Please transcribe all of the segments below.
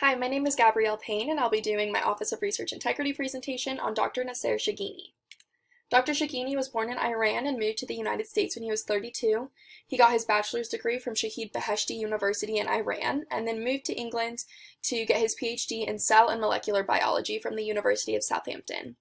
Hi, my name is Gabrielle Payne, and I'll be doing my Office of Research Integrity presentation on Dr. Nasser Chegini. Dr. Chegini was born in Iran and moved to the United States when he was 32. He got his bachelor's degree from Shahid Beheshti University in Iran, and then moved to England to get his PhD in cell and molecular biology from the University of Southampton.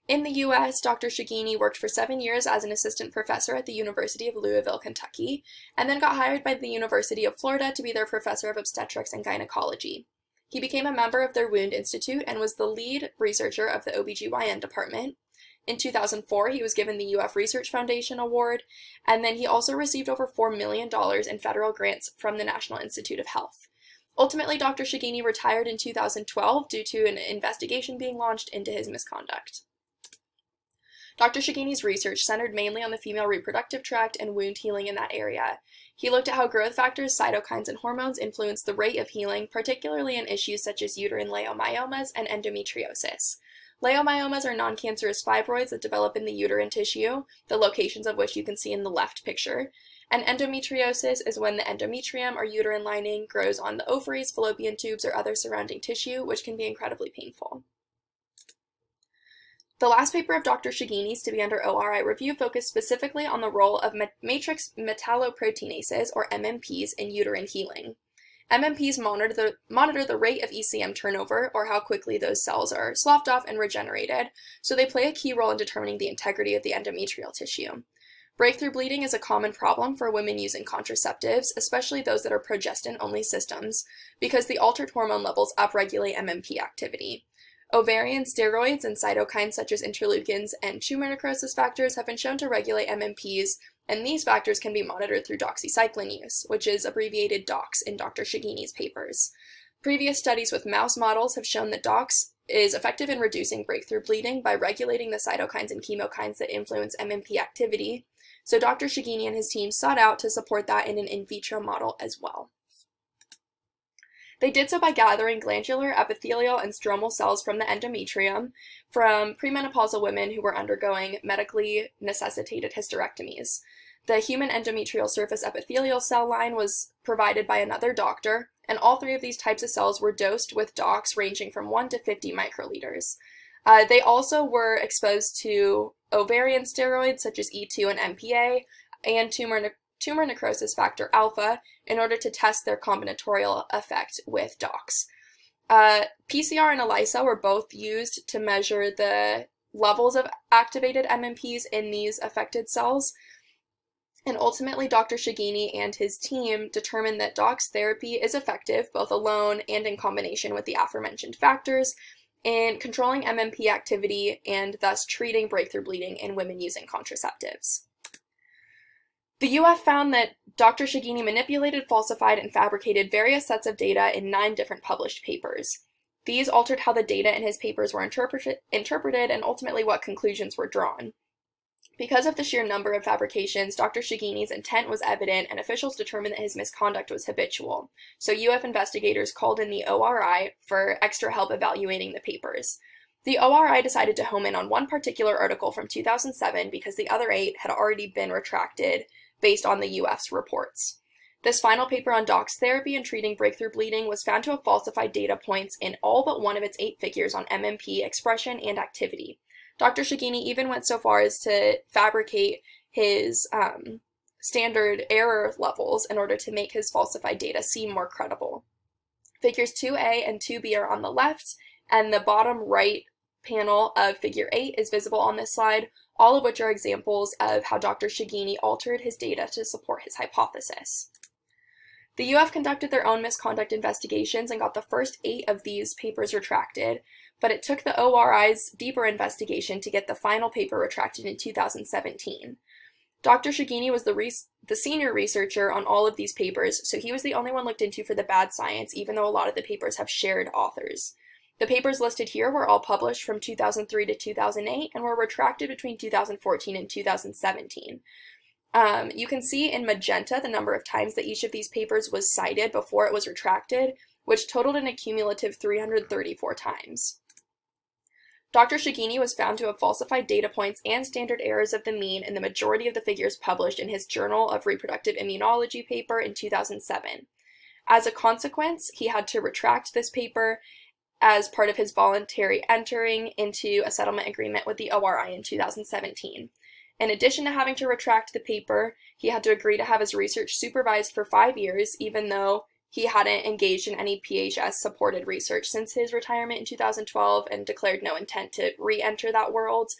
In the U.S., Dr. Chegini worked for 7 years as an assistant professor at the University of Louisville, Kentucky, and then got hired by the University of Florida to be their professor of obstetrics and gynecology. He became a member of their Wound Institute and was the lead researcher of the OBGYN department. In 2004, he was given the UF Research Foundation Award, and then he also received over $4 million in federal grants from the National Institute of Health. Ultimately, Dr. Chegini retired in 2012 due to an investigation being launched into his misconduct. Dr. Chegini's research centered mainly on the female reproductive tract and wound healing in that area. He looked at how growth factors, cytokines, and hormones influence the rate of healing, particularly in issues such as uterine leiomyomas and endometriosis. Leiomyomas are non-cancerous fibroids that develop in the uterine tissue, the locations of which you can see in the left picture. And endometriosis is when the endometrium or uterine lining grows on the ovaries, fallopian tubes, or other surrounding tissue, which can be incredibly painful. The last paper of Dr. Chegini's to be under ORI review focused specifically on the role of matrix metalloproteinases, or MMPs, in uterine healing. MMPs monitor the rate of ECM turnover, or how quickly those cells are sloughed off and regenerated, so they play a key role in determining the integrity of the endometrial tissue. Breakthrough bleeding is a common problem for women using contraceptives, especially those that are progestin-only systems, because the altered hormone levels upregulate MMP activity. Ovarian steroids and cytokines such as interleukins and tumor necrosis factors have been shown to regulate MMPs, and these factors can be monitored through doxycycline use, which is abbreviated DOX in Dr. Chegini's papers. Previous studies with mouse models have shown that DOX is effective in reducing breakthrough bleeding by regulating the cytokines and chemokines that influence MMP activity, so Dr. Chegini and his team sought out to support that in an in vitro model as well. They did so by gathering glandular, epithelial, and stromal cells from the endometrium from premenopausal women who were undergoing medically necessitated hysterectomies. The human endometrial surface epithelial cell line was provided by another doctor, and all three of these types of cells were dosed with DOX ranging from 1 to 50 microliters. They also were exposed to ovarian steroids such as E2 and MPA, and tumor necrosis factor alpha in order to test their combinatorial effect with DOX. PCR and ELISA were both used to measure the levels of activated MMPs in these affected cells, and ultimately Dr. Chegini and his team determined that DOX therapy is effective both alone and in combination with the aforementioned factors in controlling MMP activity and thus treating breakthrough bleeding in women using contraceptives. The UF found that Dr. Chegini manipulated, falsified, and fabricated various sets of data in 9 different published papers. These altered how the data in his papers were interpreted and ultimately what conclusions were drawn. Because of the sheer number of fabrications, Dr. Chegini's intent was evident, and officials determined that his misconduct was habitual, so UF investigators called in the ORI for extra help evaluating the papers. The ORI decided to home in on one particular article from 2007 because the other 8 had already been retracted based on the UF's reports. This final paper on DOX therapy and treating breakthrough bleeding was found to have falsified data points in all but one of its 8 figures on MMP expression and activity. Dr. Chegini even went so far as to fabricate his standard error levels in order to make his falsified data seem more credible. Figures 2A and 2B are on the left, and the bottom right panel of figure 8 is visible on this slide, all of which are examples of how Dr. Chegini altered his data to support his hypothesis. The UF conducted their own misconduct investigations and got the first 8 of these papers retracted, but it took the ORI's deeper investigation to get the final paper retracted in 2017. Dr. Chegini was the senior researcher on all of these papers, so he was the only one looked into for the bad science, even though a lot of the papers have shared authors. The papers listed here were all published from 2003 to 2008 and were retracted between 2014 and 2017. You can see in magenta the number of times that each of these papers was cited before it was retracted, which totaled an accumulative 334 times. Dr. Chegini was found to have falsified data points and standard errors of the mean in the majority of the figures published in his Journal of Reproductive Immunology paper in 2007. As a consequence, he had to retract this paper as part of his voluntary entering into a settlement agreement with the ORI in 2017. In addition to having to retract the paper, he had to agree to have his research supervised for 5 years, even though he hadn't engaged in any PHS-supported research since his retirement in 2012 and declared no intent to re-enter that world.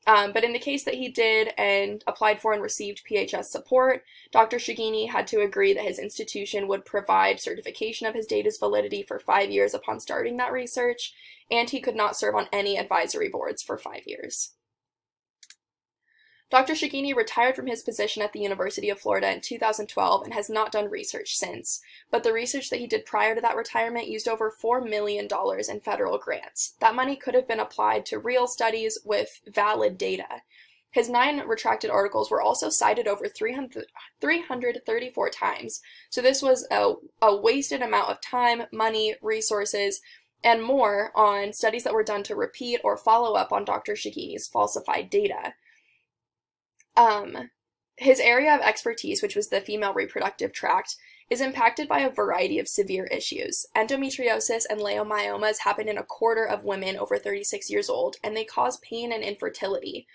But in the case that he did and applied for and received PHS support, Dr. Chegini had to agree that his institution would provide certification of his data's validity for 5 years upon starting that research, and he could not serve on any advisory boards for 5 years. Dr. Chegini retired from his position at the University of Florida in 2012 and has not done research since, but the research that he did prior to that retirement used over $4 million in federal grants. That money could have been applied to real studies with valid data. His 9 retracted articles were also cited over 334 times, so this was a wasted amount of time, money, resources, and more on studies that were done to repeat or follow up on Dr. Chegini's falsified data. His area of expertise, which was the female reproductive tract, is impacted by a variety of severe issues. Endometriosis and leiomyomas happen in a quarter of women over 36 years old, and they cause pain and infertility.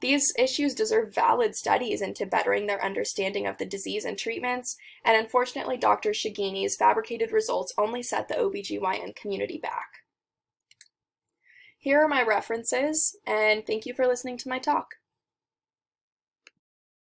These issues deserve valid studies into bettering their understanding of the disease and treatments, and unfortunately Dr. Chegini's fabricated results only set the OBGYN community back. Here are my references, and thank you for listening to my talk.